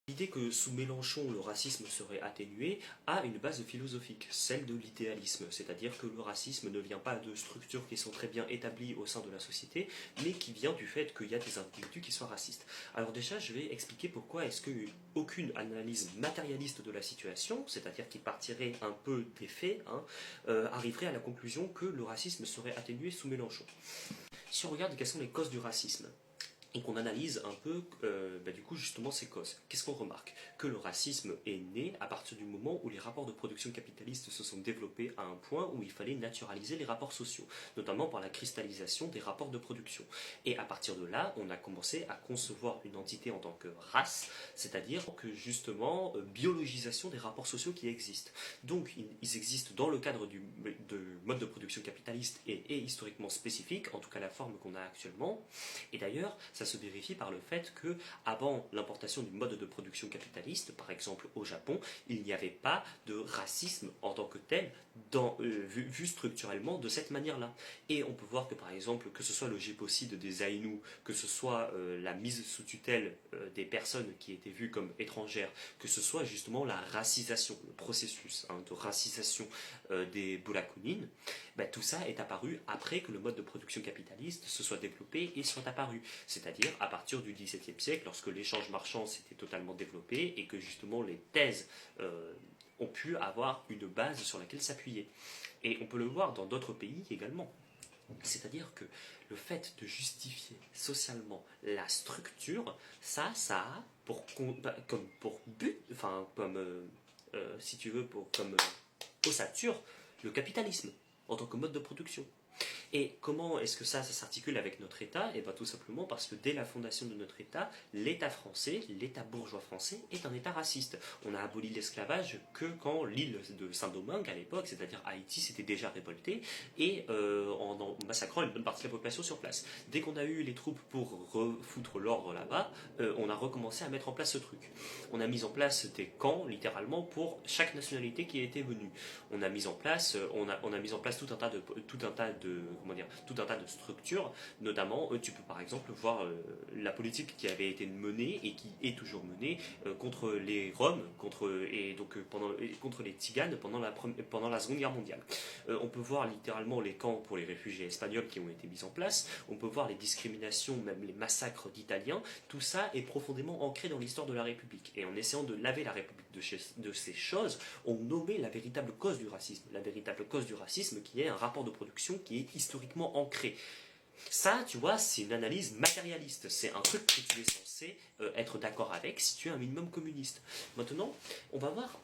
L'idée que sous Mélenchon le racisme serait atténué a une base philosophique, celle de l'idéalisme, c'est-à-dire que le racisme ne vient pas de structures qui sont très bien établies au sein de la société, mais qui vient du fait qu'il y a des individus qui soient racistes. Alors déjà, je vais expliquer pourquoi est-ce qu'aucune analyse matérialiste de la situation, c'est-à-dire qui partirait un peu des faits, arriverait à la conclusion que le racisme serait atténué sous Mélenchon. Si on regarde quelles sont les causes du racisme, et qu'on analyse un peu du coup justement ces causes. Qu'est-ce qu'on remarque? Que le racisme est né à partir du moment où les rapports de production capitalistes se sont développés à un point où il fallait naturaliser les rapports sociaux, notamment par la cristallisation des rapports de production. Et à partir de là, on a commencé à concevoir une entité en tant que race, c'est-à-dire que justement biologisation des rapports sociaux qui existent. Donc ils existent dans le cadre de mode de production capitaliste et historiquement spécifique, en tout cas la forme qu'on a actuellement. Et d'ailleurs, ça se vérifie par le fait que, avant l'importation du mode de production capitaliste, par exemple au Japon, il n'y avait pas de racisme en tant que tel, vu structurellement de cette manière-là. Et on peut voir que, par exemple, que ce soit le génocide des Aïnous, que ce soit la mise sous tutelle des personnes qui étaient vues comme étrangères, que ce soit justement la racisation, le processus de racisation des Bulakunines, tout ça est apparu après que le mode de production capitaliste se soit développé et soit apparu. C'est-à-dire à partir du XVIIe siècle, lorsque l'échange marchand s'était totalement développé et que justement les thèses ont pu avoir une base sur laquelle s'appuyer. Et on peut le voir dans d'autres pays également. C'est-à-dire que le fait de justifier socialement la structure, ça a pour but, enfin comme si tu veux, comme ossature, le capitalisme en tant que mode de production. Et comment est-ce que ça s'articule avec notre État? Et bien tout simplement parce que dès la fondation de notre État, l'État français, l'État bourgeois français, est un État raciste. On a aboli l'esclavage que quand l'île de Saint-Domingue, à l'époque, c'est-à-dire Haïti, s'était déjà révoltée, et en massacrant une bonne partie de la population sur place. Dès qu'on a eu les troupes pour refoutre l'ordre là-bas, on a recommencé à mettre en place ce truc. On a mis en place des camps, littéralement, pour chaque nationalité qui était venue. On a mis en place, tout un tas de structures, notamment tu peux par exemple voir la politique qui avait été menée et qui est toujours menée contre les Roms, contre les Tziganes pendant la Seconde Guerre mondiale. On peut voir littéralement les camps pour les réfugiés espagnols qui ont été mis en place, on peut voir les discriminations, même les massacres d'Italiens, tout ça est profondément ancré dans l'histoire de la République. Et en essayant de laver la République de ces choses, on nommait la véritable cause du racisme. La véritable cause du racisme qui est un rapport de production qui est historiquement ancré. Ça, tu vois, c'est une analyse matérialiste. C'est un truc que tu es censé être d'accord avec si tu es un minimum communiste. Maintenant, on va voir.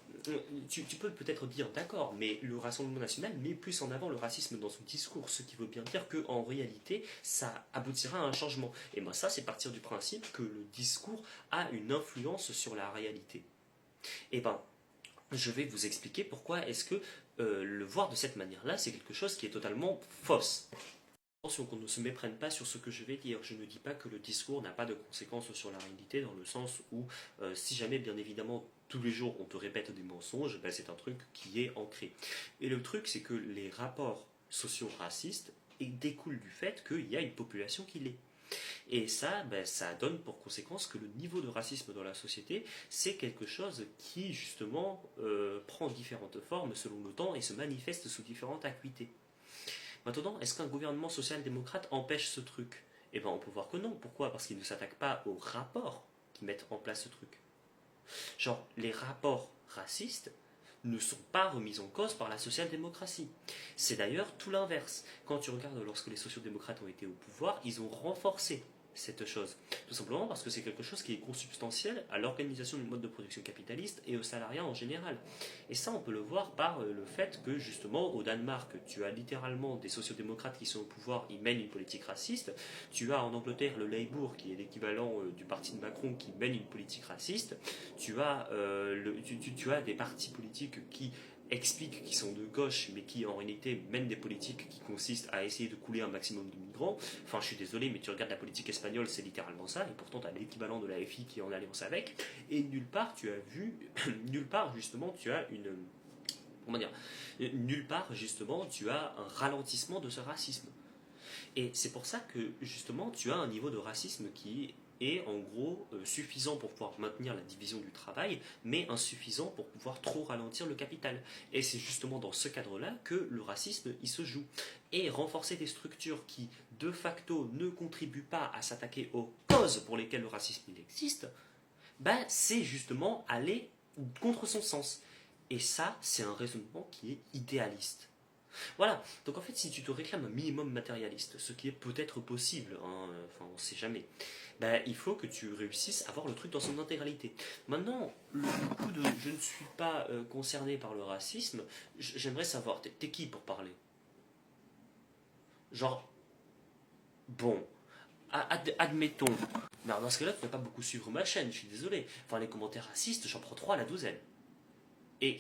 Tu peux peut-être dire d'accord, mais le Rassemblement national met plus en avant le racisme dans son discours, ce qui veut bien dire qu'en réalité, ça aboutira à un changement. Et moi, ça, c'est partir du principe que le discours a une influence sur la réalité. Et ben, je vais vous expliquer pourquoi est-ce que le voir de cette manière-là, c'est quelque chose qui est totalement fausse. Attention qu'on ne se méprenne pas sur ce que je vais dire. Je ne dis pas que le discours n'a pas de conséquences sur la réalité, dans le sens où si jamais, bien évidemment, tous les jours on te répète des mensonges, c'est un truc qui est ancré. Et le truc, c'est que les rapports sociaux racistes découlent du fait qu'il y a une population qui l'est. Et ça, ça donne pour conséquence que le niveau de racisme dans la société, c'est quelque chose qui, justement, prend différentes formes selon le temps et se manifeste sous différentes acuités. Maintenant, est-ce qu'un gouvernement social-démocrate empêche ce truc? Eh bien, on peut voir que non. Pourquoi? Parce qu'il ne s'attaque pas aux rapports qui mettent en place ce truc. Genre, les rapports racistes ne sont pas remis en cause par la social-démocratie. C'est d'ailleurs tout l'inverse. Quand tu regardes lorsque les sociaux-démocrates ont été au pouvoir, ils ont renforcé cette chose. Tout simplement parce que c'est quelque chose qui est consubstantiel à l'organisation du mode de production capitaliste et au salariat en général. Et ça, on peut le voir par le fait que, justement, au Danemark, tu as littéralement des sociodémocrates qui sont au pouvoir, ils mènent une politique raciste. Tu as en Angleterre le Labour, qui est l'équivalent du parti de Macron, qui mène une politique raciste. Tu as des partis politiques qui expliquent qu'ils sont de gauche, mais qui en réalité mènent des politiques qui consistent à essayer de couler un maximum de migrants. Enfin, je suis désolé, mais tu regardes la politique espagnole, c'est littéralement ça, et pourtant tu as l'équivalent de la FI qui est en alliance avec, et nulle part tu as vu, nulle part justement tu as une... Comment dire? Nulle part justement tu as un ralentissement de ce racisme. Et c'est pour ça que justement tu as un niveau de racisme qui est est en gros suffisant pour pouvoir maintenir la division du travail, mais insuffisant pour pouvoir trop ralentir le capital. Et c'est justement dans ce cadre-là que le racisme il se joue. Et renforcer des structures qui, de facto, ne contribuent pas à s'attaquer aux causes pour lesquelles le racisme il existe, ben, c'est justement aller contre son sens. Et ça, c'est un raisonnement qui est idéaliste. Voilà, donc en fait, si tu te réclames un minimum matérialiste, ce qui est peut-être possible, hein, enfin on sait jamais, ben, il faut que tu réussisses à voir le truc dans son intégralité. Maintenant, le coup de je ne suis pas concerné par le racisme, j'aimerais savoir, t'es qui pour parler? Genre, bon, admettons, mais dans ce cas-là, tu n'as pas beaucoup suivre ma chaîne, je suis désolé. Enfin, les commentaires racistes, j'en prends 3 à la douzaine. Et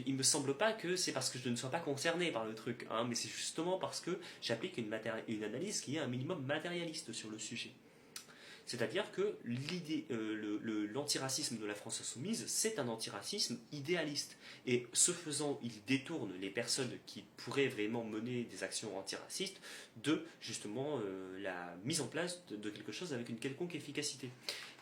il me semble pas que c'est parce que je ne sois pas concerné par le truc, hein, mais c'est justement parce que j'applique une analyse qui est un minimum matérialiste sur le sujet. C'est-à-dire que l'antiracisme de la France insoumise, c'est un antiracisme idéaliste. Et ce faisant, il détourne les personnes qui pourraient vraiment mener des actions antiracistes de justement la mise en place de quelque chose avec une quelconque efficacité.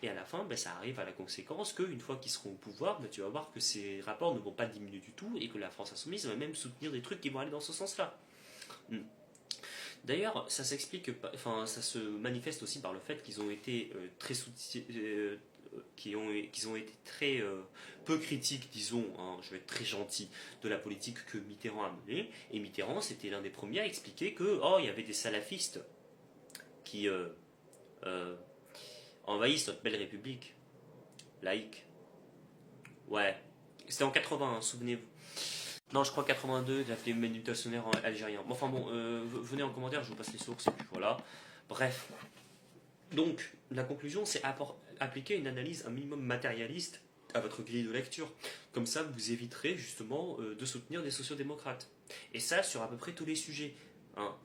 Et à la fin, ben, ça arrive à la conséquence qu'une fois qu'ils seront au pouvoir, ben, tu vas voir que ces rapports ne vont pas diminuer du tout et que la France insoumise va même soutenir des trucs qui vont aller dans ce sens-là. D'ailleurs, ça s'explique, enfin, ça se manifeste aussi par le fait qu'ils ont été très qu'ils ont été très peu critiques, disons, hein, je vais être très gentil, de la politique que Mitterrand a menée. Et Mitterrand, c'était l'un des premiers à expliquer que, oh, il y avait des salafistes qui euh, envahissent notre belle République laïque. Ouais, c'était en 80, souvenez-vous. Non, je crois 82, il a fait manutentionnaire algérien. Bon, enfin bon, venez en commentaire, je vous passe les sources et puis voilà. Bref. Donc, la conclusion, c'est appliquer une analyse un minimum matérialiste à votre grille de lecture. Comme ça, vous éviterez justement de soutenir des sociodémocrates. Et ça, sur à peu près tous les sujets. Hein.